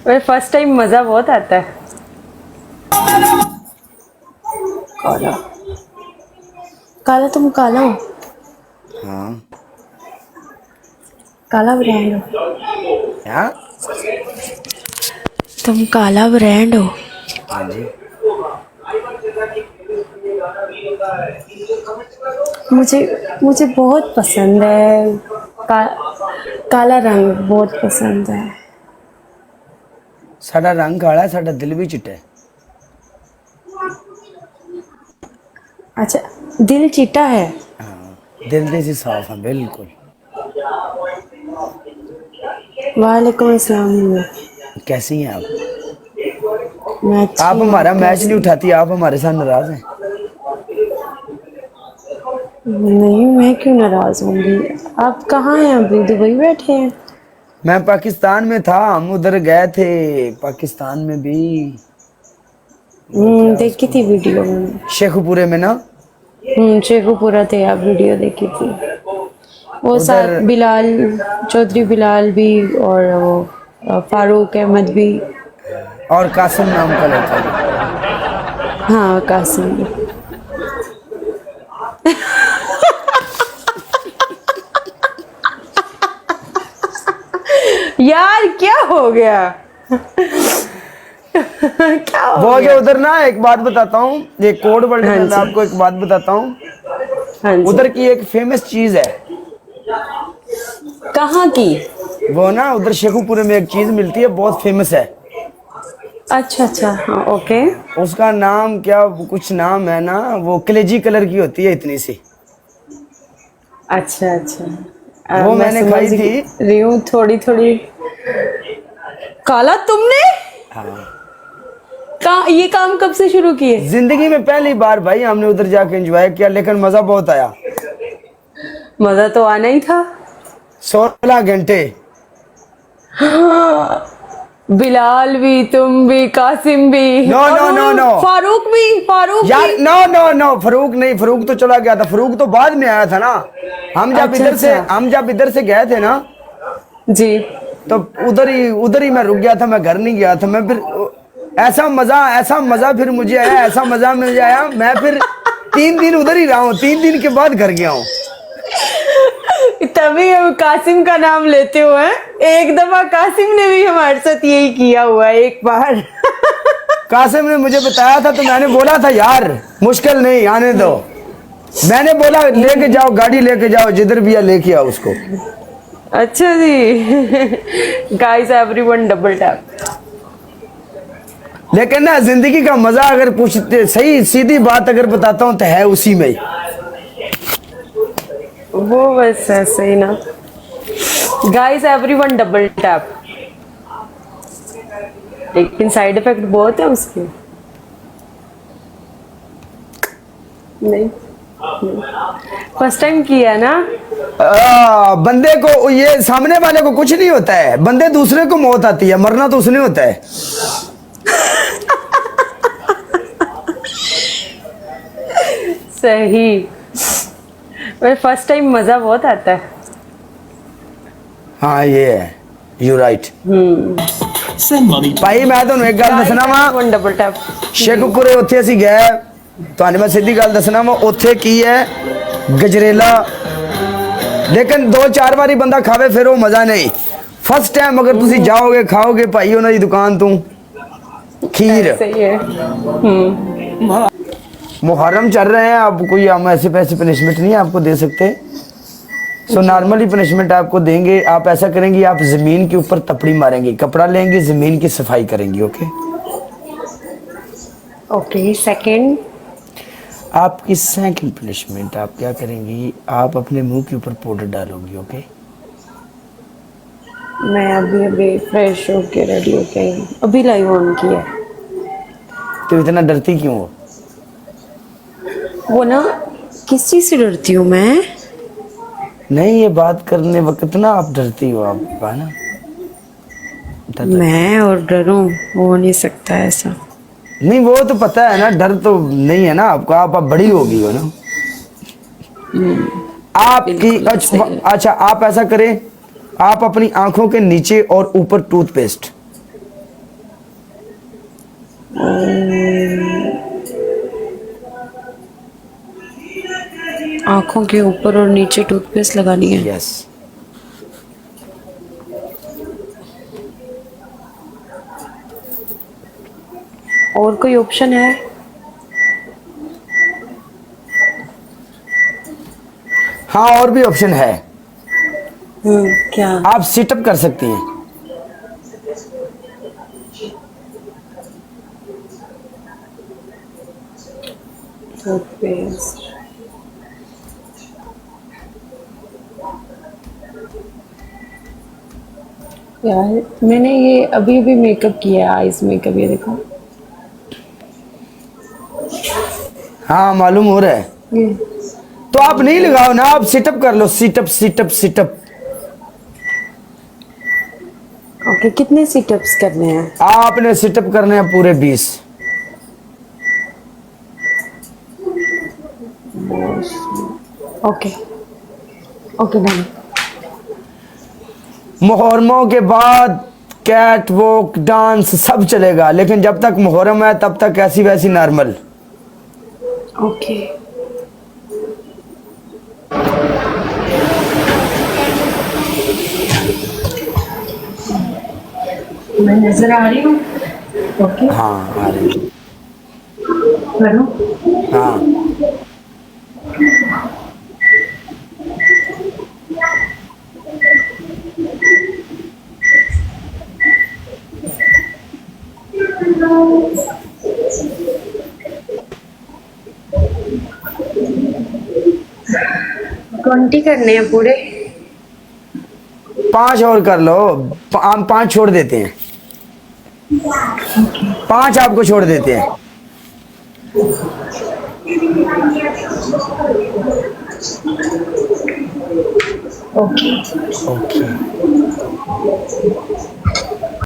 वही first time मजा बहुत आता है। काला काला, तुम काला हो? हाँ। काला ब्रांड हो? क्या? तुम काला ब्रांड हो? हाँ जी। मुझे मुझे बहुत पसंद है का, काला रंग बहुत पसंद है। साडा रंग काला है, साडा दिल भी चिट्टा है। अच्छा, दिल चिट्टा है? हाँ, दिल दे से साफ है बिल्कुल। वालेकुम अस्सलाम। कैसी हैं आप? मैं अच्छी आप हूँ, हमारा मैच कैसी नहीं हैं? उठाती, आप हमारे साथ नाराज हैं। नहीं, मैं क्यों नाराज होंगी? आप कहाँ हैं अभी? दुबई बैठे हैं? मैं पाकिस्तान में था, हम उधर गए थे पाकिस्तान में भी। वो क्या देखी उसको थी बोलते वीडियो हैं, मैंने। शेखुपुरे में ना। शेखुपुरा थे आप, वीडियो देखी थी। वो उधर साथ बिलाल चौधरी, बिलाल भी, और वो फारूक अहमद भी। और कासिम नाम का लड़का भी। हाँ, कासिम भी। यार क्या हो गया? क्या हो वो गया? जो उधर ना, एक बात बताता हूँ, ये कोड वर्ल्ड हाँ में मैं जी, आपको एक बात बताता हूँ। हाँ जी। उधर की एक फेमस चीज है। कहाँ की? वो ना उधर शेखुपुरे में एक चीज मिलती है, बहुत फेमस है। अच्छा अच्छा, हाँ ओके। उसका नाम क्या, कुछ नाम है ना, वो कलेजी कलर की होती है इतनी सी। अच्छा अच्छा, वो मैं मैंने समझ खाई थी। रही हूँ थोड़ी थोड़ी। काला तुमने हाँ, ये काम कब से शुरू किए? जिंदगी में पहली बार भाई हमने उधर जाके एंजॉय किया, लेकिन मजा बहुत आया। मजा तो आना ही था। 16 घंटे। बिलाल भी, तुम भी, कासिम भी, नो और नो वो नो नो फारूक भी, फारूक यार, भी। नो नो नो, फरूक नहीं, फरूक तो चला गया था, फरूक तो बाद में आया था ना। अच्छा अच्छा, हम जब इधर से गए थे ना, जी। तो उधर ही मैं रुक गया था, मैं घर नहीं गया था। मैं फिर ऐसा मजा फिर मुझे आया, ऐसा मजा मुझे आया, मैं फिर 3 दिन उधर ही रहा हूँ, 3 दिन के बाद घर गया हूँ। तभी हम कासिम का नाम लेते हुए एक दफा कासिम ने भी हमारे साथ यही किया हुआ है एक बार। कासिम ने मुझे बताया था, तो मैंने बोला था यार मुश्किल नहीं, आने दो। मैंने बोला लेके जाओ, गाड़ी लेके जाओ, जिधर भी है लेके आओ उसको। अच्छा जी। Guys everyone double tap. लेकिन ना, जिंदगी का मजा अगर पूछते, सही सीधी बात अगर बताता हूँ तो है उसी में ही। वो बस ऐसे ही ना। Guys everyone double tap. लेकिन साइड इफेक्ट बहुत है उसके। नहीं, फर्स्ट टाइम किया ना। बंदे को, ये सामने वाले को कुछ नहीं होता है, बंदे दूसरे को मौत आती है, मरना तो उसने होता है। सही। फर्स्ट टाइम मजा बहुत आता है। हाँ ये है, यू राइट भाई। मैं तो एक गल दसना वा, डबल टैप। शेखपुरे उत्थे असीं गए, तुहानू मैं सीधी गल दसना वा, उत्थे की है गजरेला। लेकिन 2-4 बारी बंदा खावे फिर वो मजा नहीं। फर्स्ट टाइम अगर तुसी जाओगे खाओगे भाई उन्होंने दुकान तू खीर। सही है। मुहर्रम चल रहे हैं, अब कोई हम ऐसे पैसे पनिशमेंट नहीं आपको दे सकते। सो नॉर्मली पनिशमेंट आपको देंगे। आप ऐसा करेंगे, आप जमीन के ऊपर तपड़ी मारेंगे, कपड़ा लेंगे, जमीन की सफाई करेंगे। Okay okay, second. आपकी सेकंड पनिशमेंट आप क्या करेंगी, आप अपने मुंह के ऊपर पाउडर डालोगी। ओके मैं अभी अभी फ्रेश होके रेडी होके अभी लाइव ऑन किया। तो इतना डरती क्यों हो? वो ना, किस चीज से डरती हूँ मैं? नहीं, ये बात करने वक्त ना आप डरती हो, आप है ना, डर लगता है। मैं और डरूं? हो नहीं सकता ऐसा। नहीं वो तो पता है ना, डर तो नहीं है ना आपको, आप बड़ी होगी हो ना आपकी। बिल्कुल सही। अच्छा आप ऐसा करें, आप अपनी आंखों के नीचे और ऊपर टूथपेस्ट आंखों के ऊपर और नीचे टूथपेस्ट लगानी है। यस। और कोई ऑप्शन है? हाँ, और भी ऑप्शन है। क्या? आप सिटअप कर सकती हैं। टूथपेस्ट। यार मैंने ये अभी अभी मेकअप किया है, आईज मेकअप, ये देखो। हाँ, मालूम हो रहा है। ये तो आप नहीं लगाओ ना, आप सिटअप कर लो। Sit up sit up sit up. ओके, कितने सिटअप्स करने हैं? आपने सिटअप करने हैं पूरे 20। Okay okay done. मुहर्रमों के बाद कैट वॉक डांस सब चलेगा, लेकिन जब तक मुहर्रम है तब तक ऐसी वैसी नॉर्मल। ओके। मैं नजर आ रही हूँ? ओके हाँ, आ रही है। करो। हाँ, ट्वेंटी करने हैं पूरे? 5 और कर लो। हम 5 छोड़ देते हैं। 5 आपको छोड़ देते हैं। ओके। ओके।